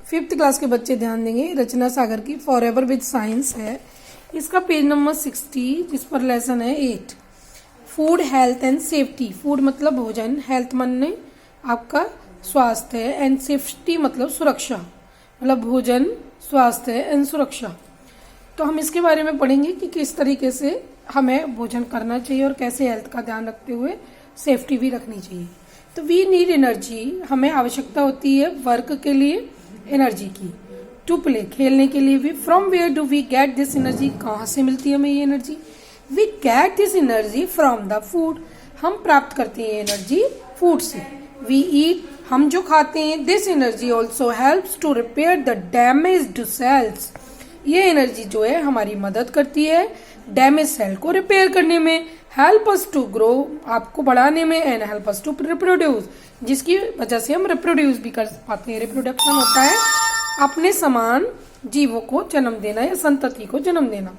5th class के बच्चे ध्यान देंगे। रचना सागर की फॉरएवर विद साइंस है। इसका पेज नंबर 60, जिस पर लेसन है 8, food health and safety. Food मतलब भोजन, हेल्थ माने आपका स्वास्थ्य है, एंड सेफ्टी मतलब सुरक्षा, मतलब भोजन, स्वास्थ्य एंड सुरक्षा। तो हम इसके बारे में पढ़ेंगे कि किस तरीके से हमें भोजन करना चाहिए और कैसे हेल्थ का ध्यान रखते हुए सेफ्टी भी रखनी चाहिए। तो वी नीड एनर्जी, हमें आवश्यकता होती है वर्क के लिए एनर्जी की, टू प्ले खेलने के लिए भी। From where do we get this energy, कहाँ से मिलती है हमें ये energy? We get this energy from the food, हम प्राप्त करते हैं एनर्जी फूड से। वी ईट, हम जो खाते हैं। This energy also helps to repair the damaged cells, ये एनर्जी जो है हमारी मदद करती है डैमेज सेल को रिपेयर करने में। हेल्प अस टू ग्रो, आपको बढ़ाने में, and help us to reproduce, जिसकी वजह से हम रिप्रोड्यूस भी कर पाते हैं। रिप्रोडक्शन होता है अपने समान जीवों को जन्म देना या संतति को जन्म देना।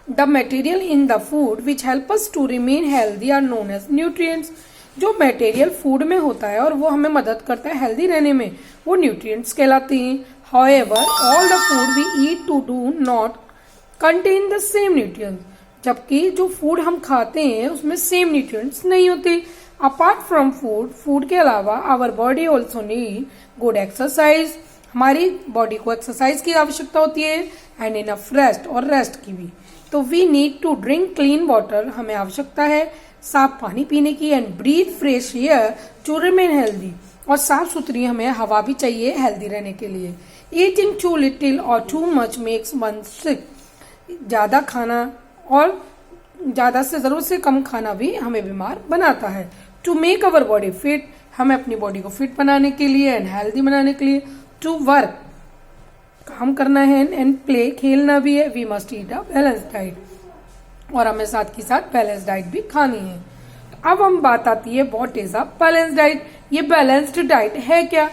The material in the food which help us to remain healthy are known as nutrients, जो मटेरियल फूड में होता है और वो हमें मदद करता है हेल्दी रहने में, वो न्यूट्रिएंट्स कहलाते हैं। However, all the food we eat to do not contain the same nutrients, जबकि जो फूड हम खाते हैं उसमें सेम न्यूट्रिएंट्स नहीं होते। अपार्ट फ्रॉम फूड, फूड के अलावा our body also need good exercise, हमारी बॉडी को एक्सरसाइज की आवश्यकता होती है, एंड इनफ रेस्ट, और रेस्ट की भी। तो we need to drink clean water, हमें आवश्यकता है साफ पानी पीने की, and breathe fresh air to remain healthy, और साफ सुथरी हमें हवा भी चाहिए हेल्दी रहने के लिए। ईटिंग टू लिटिल और टू मच मेक्स वन सिक, ज्यादा खाना और ज्यादा से जरूरत से कम खाना भी हमें बीमार बनाता है। To make our body fit, हमें अपनी बॉडी को फिट बनाने के लिए एंड हेल्दी बनाने के लिए। टू वर्क, काम करना है, एंड प्ले, खेलना भी है। We must eat a balanced diet, और हमें साथ के साथ बैलेंस डाइट भी खानी है। अब हम बात आती है what is a balance diet, ये बैलेंस्ड डाइट है क्या?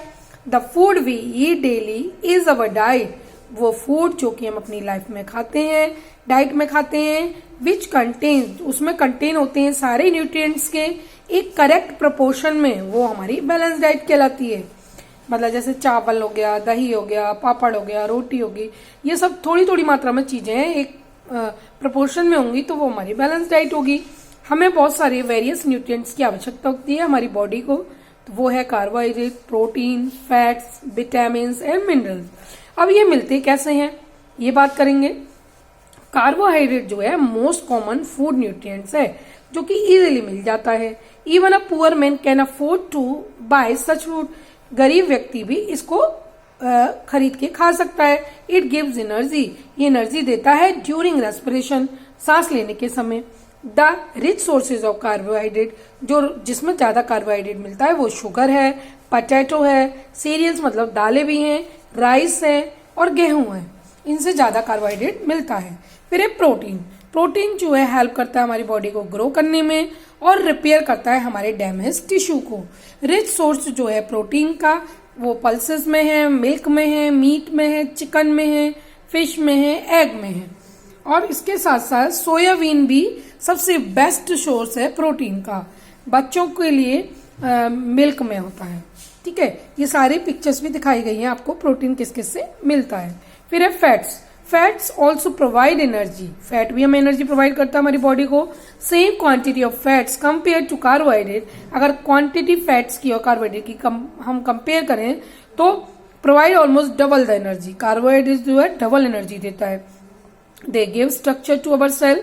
The food we eat daily is our diet, वो फूड जो कि हम अपनी लाइफ में खाते हैं, डाइट में खाते हैं, विच कंटेन, उसमें कंटेन होते हैं सारे न्यूट्रिएंट्स के एक करेक्ट प्रोपोर्शन में, वो हमारी बैलेंस डाइट कहलाती है। मतलब जैसे चावल हो गया, दही हो गया, पापड़ हो गया, रोटी होगी, ये सब थोड़ी थोड़ी मात्रा में चीजें हैं, एक प्रोपोर्शन में होंगी तो वो हमारी बैलेंस डाइट होगी। हमें बहुत सारे वेरियस न्यूट्रिएंट्स की आवश्यकता होती है हमारी बॉडी को, तो वो है carbohydrate, protein, fats, vitamin and minerals. अब ये मिलते कैसे हैं ये बात करेंगे। कार्बोहाइड्रेट जो है मोस्ट कॉमन फूड न्यूट्रिएंट्स है, जो कि इजीली मिल जाता है। Even a poor man can afford to buy such food, गरीब व्यक्ति भी इसको खरीद के खा सकता है। इट गिव्स एनर्जी, ये एनर्जी देता है ड्यूरिंग रेस्पिरेशन, सांस लेने के समय। The rich sources of carbohydrate, जो जिसमें ज्यादा कार्बोहाइड्रेट मिलता है वो शुगर है, पोटैटो है, सीरियल्स मतलब दालें भी हैं, राइस है और गेहूं है, इनसे ज्यादा कार्बोहाइड्रेट मिलता है। फिर है प्रोटीन, प्रोटीन जो है हेल्प करता है हमारी बॉडी को ग्रो करने में और रिपेयर करता है हमारे डैमेज टिश्यू को। रिच सोर्स जो है प्रोटीन का वो पल्सेस में है, मिल्क में है, मीट में है, चिकन में है, फिश में है, एग में है, और इसके साथ साथ सोयाबीन भी सबसे बेस्ट सोर्स है प्रोटीन का। बच्चों के लिए मिल्क में होता है, ठीक है। ये सारी पिक्चर्स भी दिखाई गई हैं आपको प्रोटीन किस किस से मिलता है। फिर है fats, fats also provide energy, fat भी हमें एनर्जी प्रोवाइड करता है हमारी बॉडी को। Same quantity of fats compare to carbohydrate, अगर क्वांटिटी फैट्स की और कार्बोहाइड्रेट की हम कंपेयर करें तो provide almost double the energy, carbohydrate जो है डबल एनर्जी देता है। They give structure to our cell,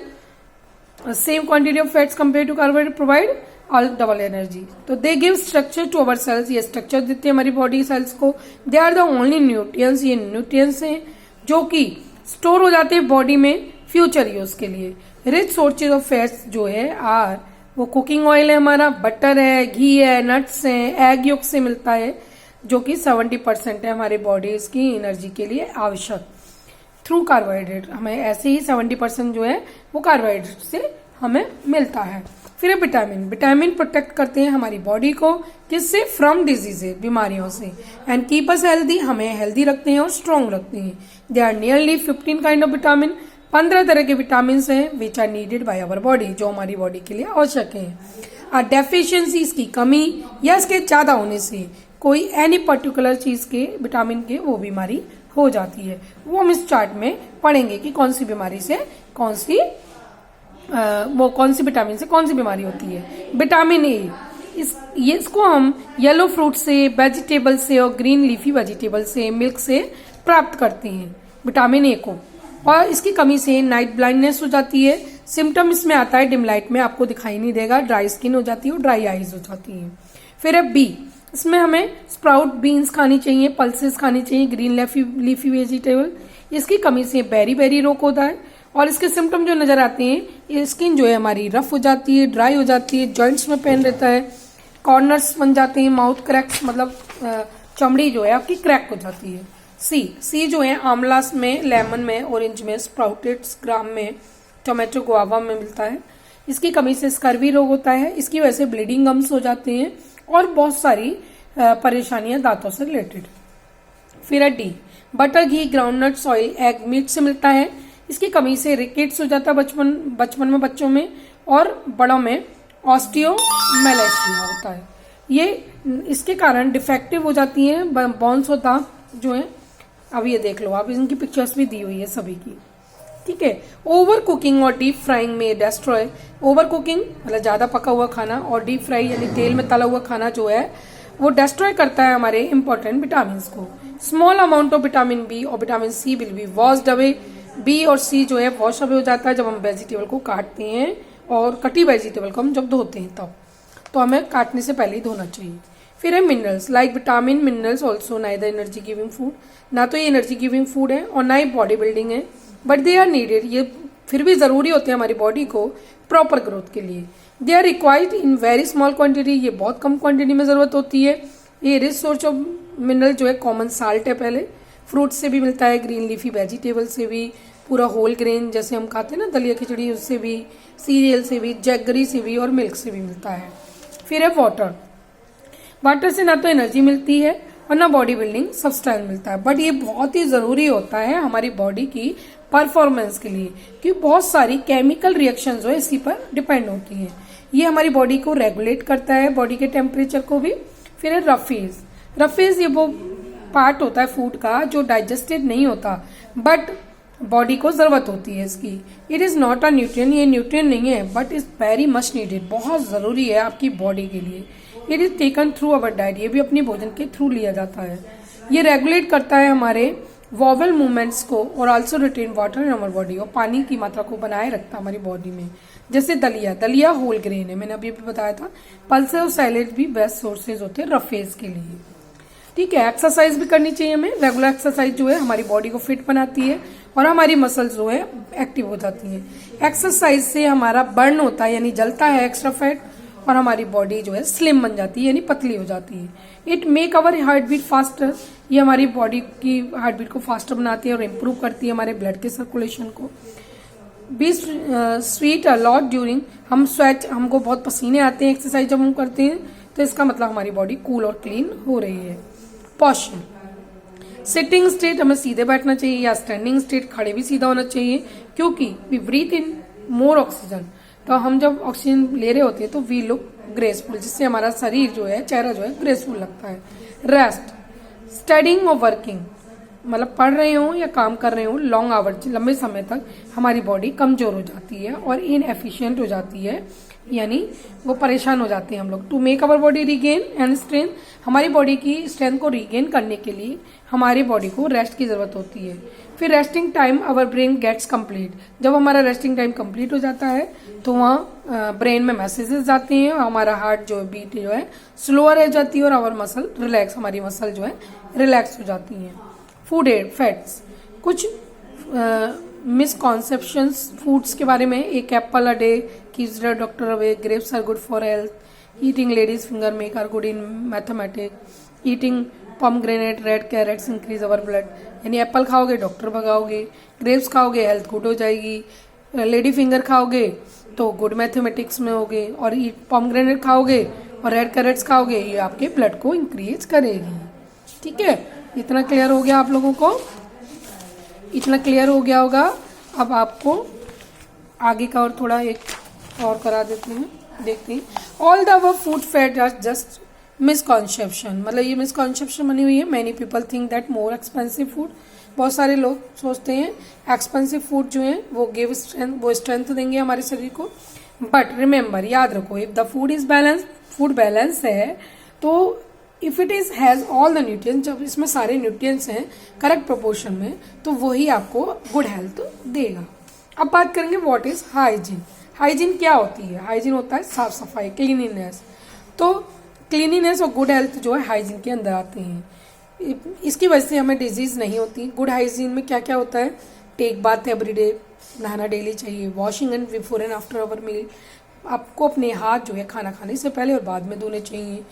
same quantity of fats compare to carbohydrate provide all double energy. तो they give structure to our cells, ये structure देते हैं हमारी body cells को। They are the only nutrients, ये nutrients हैं जो कि स्टोर हो जाते हैं बॉडी में फ्यूचर यूज के लिए। रिच सोर्सेज ऑफ फैट्स जो है आर, वो कुकिंग ऑयल है हमारा, बटर है, घी है, नट्स है, एग योग से मिलता है, जो कि 70% है हमारे बॉडी की एनर्जी के लिए आवश्यक। थ्रू कार्बोहाइड्रेट, हमें ऐसे ही 70% जो है वो कार्बोहाइड्रेट से हमें मिलता है। फिर है विटामिन, विटामिन प्रोटेक्ट करते हैं हमारी बॉडी को, किससे? फ्रॉम डिजीजेज, बीमारियों से, एंड कीप अस हेल्दी, हमें हेल्दी रखते हैं और स्ट्रॉन्ग रखते हैं। They are nearly 15 kind of vitamin, 15 तरह के विटामिन हैं which are needed by our body, जो हमारी बॉडी के लिए आवश्यक है। डेफिशिएंसी, इसकी कमी या इसके ज्यादा होने से कोई एनी पर्टिकुलर चीज के विटामिन के वो बीमारी हो जाती है। वो हम इस चार्ट में पढ़ेंगे कि कौन सी बीमारी से कौन सी कौन सी विटामिन से कौन सी बीमारी होती है। विटामिन ए, इसको हम येलो फ्रूट से, वेजिटेबल से और ग्रीन लीफी वेजिटेबल से, मिल्क से प्राप्त करते हैं विटामिन ए को। और इसकी कमी से नाइट ब्लाइंडनेस हो जाती है। सिम्टम इसमें आता है डिम लाइट में आपको दिखाई नहीं देगा, ड्राई स्किन हो जाती है और ड्राई आईज हो जाती है। फिर है बी, इसमें हमें स्प्राउट बीन्स खानी चाहिए, पल्सेस खानी चाहिए, ग्रीन लीफी वेजिटेबल। इसकी कमी से बेरी रोग होता है और इसके सिम्टम जो नजर आते हैं, स्किन जो है हमारी रफ हो जाती है, ड्राई हो जाती है, जॉइंट्स में पेन रहता है, कॉर्नर्स बन जाते हैं, माउथ क्रैक्स मतलब चमड़ी जो है आपकी क्रैक हो जाती है। सी जो है आंवला में, लेमन में, ऑरेंज में, स्प्राउटेड ग्राम में, टोमेटो गुआवा में मिलता है। इसकी कमी से स्कर्वी रोग होता है। इसकी वजह से ब्लीडिंग गम्स हो जाते हैं और बहुत सारी परेशानियां दांतों से रिलेटेड। फिर है डी, बटर, घी, ग्राउंडनट्स, ऑयल, एग, मीट से मिलता है। इसकी कमी से रिकेट्स हो जाता है बचपन में बच्चों में, और बड़ों में ऑस्टियोमेलाइसिस होता है। ये इसके कारण डिफेक्टिव हो जाती है बोन्स और दांत जो है। अब ये देख लो आप, इनकी पिक्चर्स भी दी हुई है सभी की, ठीक है। ओवर कुकिंग और डीप फ्राइंग में डिस्ट्रॉय, ओवर कुकिंग मतलब ज्यादा पका हुआ खाना, और डीप फ्राई यानी तेल में तला हुआ खाना जो है वो डिस्ट्रॉय करता है हमारे इंपॉर्टेंट विटामिन को। Small amount of vitamin B और vitamin C will be washed away. B और सी जो है वॉश अवे हो जाता है जब हम वेजिटेबल को काटते हैं, और कटी वेजिटेबल को हम जब धोते हैं तब, तो हमें काटने से पहले ही धोना चाहिए। फिर है minerals, like vitamin minerals also neither energy giving food, ना तो ये एनर्जी गिविंग फूड है और ना ही बॉडी बिल्डिंग है, बट दे आर नीडेड, ये फिर भी जरूरी होते हैं हमारी बॉडी को प्रॉपर ग्रोथ के लिए। They are required in very small quantity, ये बहुत कम क्वांटिटी में जरूरत होती है। ये रिच सोर्स ऑफ मिनरल जो है कॉमन साल्ट है, पहले फ्रूट से भी मिलता है, ग्रीन लीफी वेजिटेबल से भी, पूरा होल ग्रेन जैसे हम खाते हैं ना दलिया खिचड़ी, उससे भी, सीरियल से भी, जैगरी से भी और मिल्क से भी मिलता है। फिर है वाटर से ना तो एनर्जी मिलती है और ना बॉडी बिल्डिंग सब्सटेंस मिलता है, बट ये बहुत ही जरूरी होता है हमारी बॉडी की परफॉर्मेंस के लिए, क्योंकि बहुत सारी केमिकल रिएक्शंस जो है इसी पर डिपेंड होती हैं। ये हमारी बॉडी को रेगुलेट करता है, बॉडी के टेम्परेचर को भी। फिर है रफेज ये वो पार्ट होता है फूड का जो डाइजेस्टेड नहीं होता, बट बॉडी को जरूरत होती है इसकी। It is not a nutrient, ये न्यूट्रिएंट नहीं है, but is very much needed, बहुत जरूरी है आपकी बॉडी के लिए। It is taken through our diet, ये भी अपनी भोजन के थ्रू लिया जाता है। ये रेगुलेट करता है हमारे वॉवल मूवमेंट्स को और also retain water in our body, और पानी की मात्रा को बनाए रखता है हमारी बॉडी में। जैसे दलिया होल ग्रेन है, मैंने अभी भी बताया था। पल्सेस और सैलेड भी बेस्ट सोर्सेज होते हैं रफेज के लिए, ठीक है। एक्सरसाइज भी करनी चाहिए हमें। रेगुलर एक्सरसाइज जो है हमारी बॉडी को फिट बनाती है और हमारी मसल्स जो है एक्टिव हो जाती है। एक्सरसाइज से हमारा बर्न होता है यानी जलता है एक्स्ट्रा फैट, और हमारी बॉडी जो है स्लिम बन जाती है यानी पतली हो जाती है। It make our heart beat faster, ये हमारी बॉडी की हार्ट बीट को फास्टर बनाती है और इम्प्रूव करती है हमारे ब्लड के सर्कुलेशन को। बी स्वीट अलॉट ड्यूरिंग, हम स्वेट, हमको बहुत पसीने आते हैं एक्सरसाइज जब हम करते हैं, तो इसका मतलब हमारी बॉडी कूल और क्लीन हो रही है। पोस्चर, सिटिंग स्टेट, हमें सीधे बैठना चाहिए, या स्टैंडिंग स्टेट, खड़े भी सीधा होना चाहिए, क्योंकि we breathe in more oxygen, तो हम जब ऑक्सीजन ले रहे होते हैं तो वी लुक ग्रेसफुल, जिससे हमारा शरीर जो है, चेहरा जो है ग्रेसफुल लगता है। रेस्ट, स्टडिंग और वर्किंग, मतलब पढ़ रहे हो या काम कर रहे हो लॉन्ग आवर्स, लंबे समय तक, हमारी बॉडी कमजोर हो जाती है और इनएफिशिएंट हो जाती है, यानी वो परेशान हो जाते हैं हम लोग। To make our body regain and strength, हमारी बॉडी की स्ट्रेंथ को रिगेन करने के लिए हमारी बॉडी को रेस्ट की जरूरत होती है। फिर resting time our brain gets complete, जब हमारा रेस्टिंग टाइम कंप्लीट हो जाता है तो वहाँ ब्रेन में मैसेजेस जाते हैं और हमारा हार्ट जो बीट जो है स्लोअर हो जाती है और आवर मसल रिलैक्स, हमारी मसल जो है रिलैक्स हो जाती है। फूड एड फैट्स, कुछ मिसकॉन्सेप्शंस फूड्स के बारे में। एक apple a day keeps the doctor away, grapes are good for health, eating ladies finger make are good in mathematics, eating pomegranate red carrots increase our blood, यानी apple खाओगे doctor भगाओगे, grapes खाओगे health good हो जाएगी, lady finger खाओगे तो good mathematics में होगे, और पोमग्रेनेट खाओगे और रेड कैरेट्स खाओगे, ये आपके ब्लड को इंक्रीज करेगी। ठीक है, इतना क्लियर हो गया आप लोगों को? इतना क्लियर हो गया होगा। अब आपको आगे का और थोड़ा एक और करा देते हैं, देखते हैं। All the above food fat are just misconception, मतलब ये मिसकॉन्सेप्शन बनी हुई है। Many people think that more expensive food, बहुत सारे लोग सोचते हैं एक्सपेंसिव फूड जो है वो गिव स्ट्रेंथ, वो स्ट्रेंथ देंगे हमारे शरीर को। बट रिमेंबर, याद रखो, if the food is balance, food balance है तो if it is has all the nutrients, जब इसमें सारे न्यूट्रिएंट्स हैं करेक्ट प्रोपोर्शन में, तो वही आपको गुड हेल्थ देगा। अब बात करेंगे व्हाट इज हाइजीन। हाइजीन क्या होती है? हाइजीन होता है साफ सफाई, क्लीनिनेस। तो क्लीनिनेस और गुड हेल्थ जो है हाइजीन के अंदर आते हैं। इसकी वजह से हमें डिजीज नहीं होती। गुड हाइजीन में क्या क्या होता है? टेक बाथ एवरीडे, नहाना डेली चाहिए। Washing and before and after our meal, आपको अपने हाथ जो है खाना खाने से पहले और बाद में धोने चाहिए।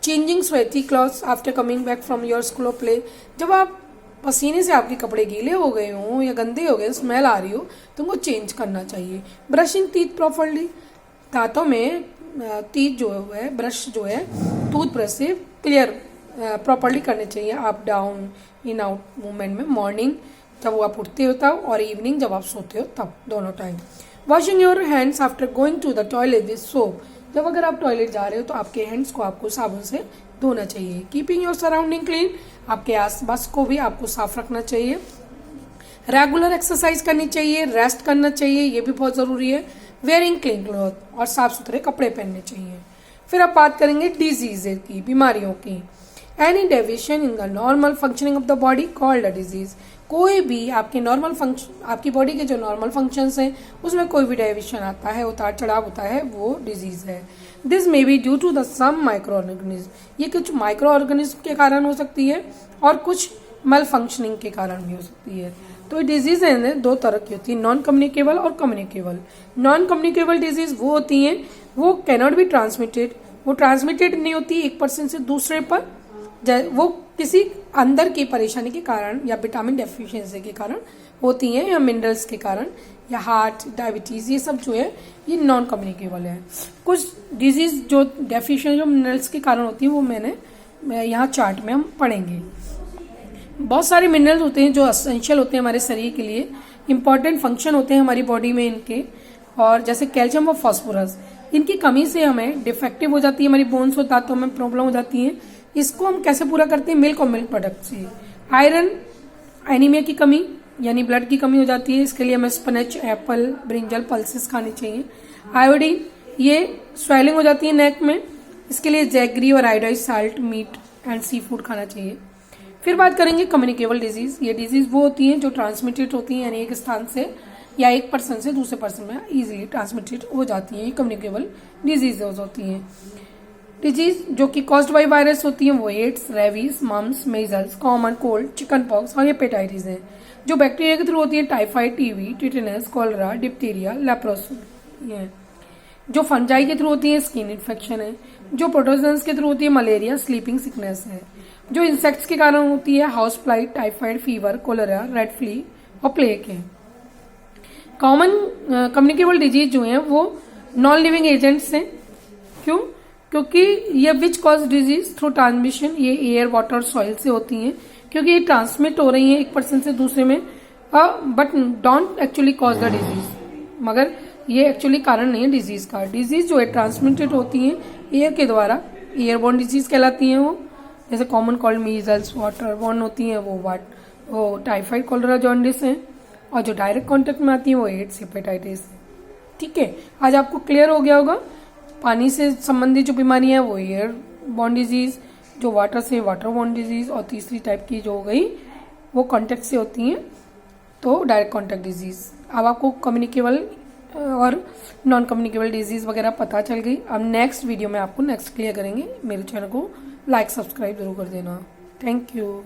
Changing sweaty clothes after coming back from your school और प्ले, जब आप पसीने से आपके कपड़े गीले हो गए हों या गंदे हो गए, स्मेल आ रही हो, तो उनको चेंज करना चाहिए। ब्रशिंग टीथ प्रॉपरली, दांतों में टीथ जो है, ब्रश जो है टूथ ब्रश से क्लियर प्रॉपरली करने चाहिए। Up down in out movement में, मॉर्निंग जब आप उठते हो तब और इवनिंग जब आप सोते हो तब, दोनों time. Washing your hands after going to the toilet with soap, जब अगर आप टॉयलेट जा रहे हो तो आपके हैंड्स को आपको साबुन से धोना चाहिए। कीपिंग योर सराउंडिंग क्लीन, आपके आसपास को भी आपको साफ रखना चाहिए। रेगुलर एक्सरसाइज करनी चाहिए, रेस्ट करना चाहिए, ये भी बहुत जरूरी है। वेयरिंग क्लीन क्लॉथ, और साफ सुथरे कपड़े पहनने चाहिए। फिर अब बात करेंगे डिजीज की, बीमारियों की। Any deviation in the normal functioning of the body called a disease, कोई भी आपके नॉर्मल फंक्शन, आपकी बॉडी के जो नॉर्मल फंक्शंस हैं उसमें कोई भी डेविएशन आता है, उतार चढ़ाव होता है, वो डिजीज है। This may be due to the some micro organism, ये कुछ माइक्रो ऑर्गेनिज्म के कारण हो सकती है और कुछ मल फंक्शनिंग के कारण भी हो सकती है। तो डिजीज है दो तरह की होती है, नॉन कम्युनिकेबल और कम्युनिकेबल। नॉन कम्युनिकेबल डिजीज वो होती हैं, वो कैनॉट बी ट्रांसमिटेड, वो ट्रांसमिटेड नहीं होती एक पर्सन से दूसरे पर, वो किसी अंदर की परेशानी के कारण या विटामिन डेफिशिएंसी के कारण होती हैं, या मिनरल्स के कारण, या हार्ट डायबिटीज, ये सब जो है ये नॉन कम्युनिकेबल है। कुछ डिजीज जो डेफिशिएंसी जो मिनरल्स के कारण होती है वो मैंने यहाँ चार्ट में हम पढ़ेंगे। बहुत सारे मिनरल्स होते हैं जो एसेंशियल होते हैं हमारे शरीर के लिए, इंपॉर्टेंट फंक्शन होते हैं हमारी बॉडी में इनके, और जैसे कैल्शियम और फास्फोरस, इनकी कमी से हमें डिफेक्टिव हो जाती है, हमारी बोन्स और दांतों में प्रॉब्लम हो जाती है। इसको हम कैसे पूरा करते हैं? मिल्क और मिल्क प्रोडक्ट से। आयरन, एनीमिया की कमी यानी ब्लड की कमी हो जाती है, इसके लिए हमें स्पिनच, एप्पल, ब्रिंजल, पल्सेस खानी चाहिए। आयोडीन, ये स्वेलिंग हो जाती है नेक में, इसके लिए जैगरी और iodise salt, meat and sea food खाना चाहिए। फिर बात करेंगे कम्युनिकेबल डिजीज। ये डिजीज वो होती हैं जो ट्रांसमिटेड होती हैं, यानी एक स्थान से या एक पर्सन से दूसरे पर्सन में इजीली ट्रांसमिटेड हो जाती है, ये कम्युनिकेबल डिजीज होती हैं। डिजीज जो कि कॉज्ड बाय वायरस होती हैं वो AIDS, rabies, mumps, measles, common cold, chicken pox और हेपेटाइटिस हैं। जो बैक्टीरिया के थ्रू होती है typhoid, TB, tetanus, cholera, diphtheria, leprosy है। जो फंजाई के थ्रू होती है स्किन इन्फेक्शन है। जो प्रोटोजन्स के थ्रू होती है मलेरिया, स्लीपिंग सिकनेस है। जो इंसेक्ट्स के कारण होती है house fly, typhoid fever, cholera, red flea और प्लेग है। कॉमन कम्युनिकेबल डिजीज जो है वो नॉन लिविंग एजेंट्स हैं। क्यों? क्योंकि ये which cause disease through transmission, ये एयर, वाटर, सॉइल से होती हैं, क्योंकि ये ट्रांसमिट हो रही हैं एक पर्सन से दूसरे में, but don't actually cause the disease, मगर ये एक्चुअली कारण नहीं है डिजीज का। डिजीज जो है ट्रांसमिटेड होती हैं एयर के द्वारा, एयरबोर्न डिजीज कहलाती हैं वो, जैसे कॉमन कोल्ड, मीजल्स, वाटरबोर्न होती हैं वो टाइफाइड, कोलेरा, जॉन्डिस है, और जो डायरेक्ट कांटेक्ट में आती है वो एड्स, हेपेटाइटिस। ठीक है, आज आपको क्लियर हो गया होगा। पानी से संबंधित जो बीमारियां हैं वो एयर बॉर्न डिजीज, जो वाटर से वाटर बॉर्न डिजीज, और तीसरी टाइप की जो हो गई वो कांटेक्ट से होती हैं, तो डायरेक्ट कांटेक्ट डिजीज। अब आपको कम्युनिकेबल और नॉन कम्युनिकेबल डिजीज वगैरह पता चल गई। अब नेक्स्ट वीडियो में आपको नेक्स्ट क्लियर करेंगे। मेरे चैनल को लाइक सब्सक्राइब जरूर कर देना। Thank you.